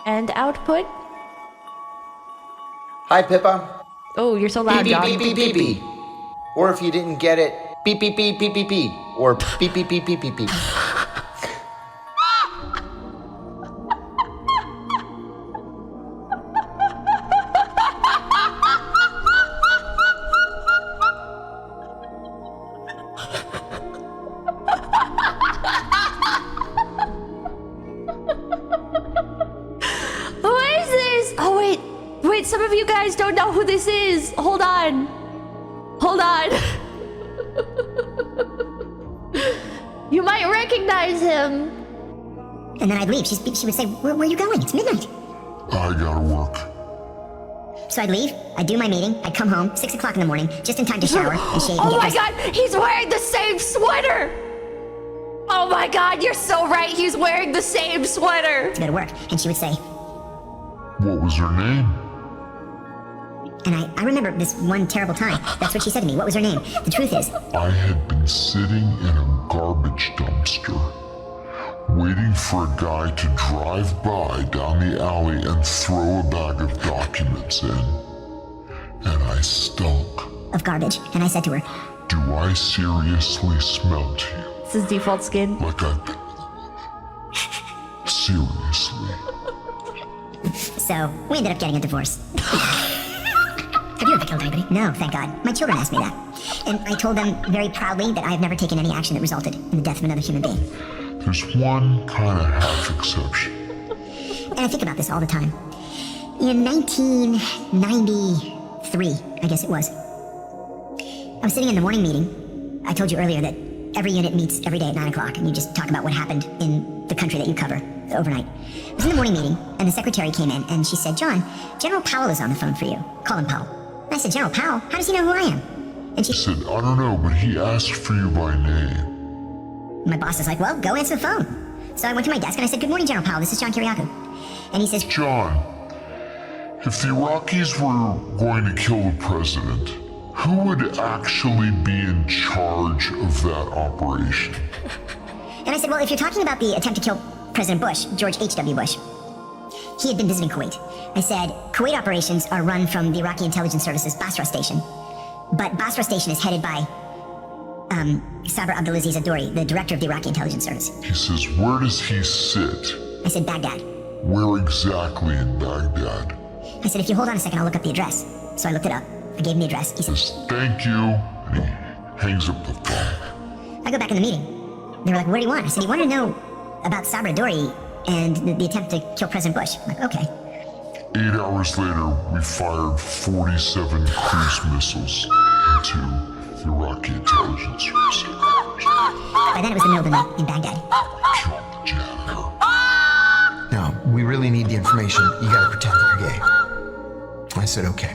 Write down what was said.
And output? Hi, Pippa. Oh, you're so loud, Beep, John. beep, beep, beep, beep, beep. Or if you didn't get it, beep, beep, beep, beep, beep, beep. Or beep, beep, beep, beep, beep, beep. Who is this? Oh, wait. Wait, some of you guys don't know who this is. Hold on. Hold on. You might recognize him. And then I'd leave. She would say, where are you going? It's midnight. I gotta work. So I'd leave, I'd do my meeting, I'd come home, 6 o'clock in the morning, just in time to shower and shave and Oh get my dressed. god, he's wearing the same sweater! Oh my god, you're so right, he's wearing the same sweater! To go to work. And she would say, What was her name? and I remember this one terrible time. That's what she said to me. What was her name? The truth is, I had been sitting in a garbage dumpster, waiting for a guy to drive by down the alley and throw a bag of documents in. And I stunk. of garbage. And I said to her, Do I seriously smell to you? It's his default skin. Like I've been... Seriously. so we ended up getting a divorce. Have you ever killed anybody? No, thank God. My children asked me that. And I told them very proudly that I have never taken any action that resulted in the death of another human being. There's one kind of half exception. And I think about this all the time. In 1993, I guess it was, I was sitting in the morning meeting. I told you earlier that every unit meets every day at 9 o'clock, and you just talk about what happened in the country that you cover overnight. I was in the morning meeting, and the secretary came in, and she said, John, General Powell is on the phone for you. Call him Powell. And I said, General Powell? How does he know who I am? And she Said, I don't know, but he asked for you by name. My boss is like, well, go answer the phone. So I went to my desk, and I said, good morning, General Powell. This is John Kiriakou. And he says, John, if the Iraqis were going to kill the president, who would actually be in charge of that operation? and I said, well, if you're talking about the attempt to kill President Bush, George H.W. Bush, he had been visiting Kuwait. I said, Kuwait operations are run from the Iraqi intelligence service's Basra station. But Basra station is headed by Sabr Abdulaziz Adori, the director of the Iraqi intelligence service. He says, where does he sit? I said, Baghdad. Where exactly in Baghdad? I said, if you hold on a second, I'll look up the address. So I looked it up. I gave him the address. He said, Says, thank you. And he hangs up the phone. I go back in the meeting. They were like, what do you want? I said, he wanted to know about Sabr Adori and the attempt to kill President Bush. I'm like, okay. 8 hours later, we fired 47 cruise missiles into the Iraqi intelligence service. By then it was the middle of the night in Baghdad. Killed the janitor. No, we really need the information. You gotta pretend that you're gay. I said, okay.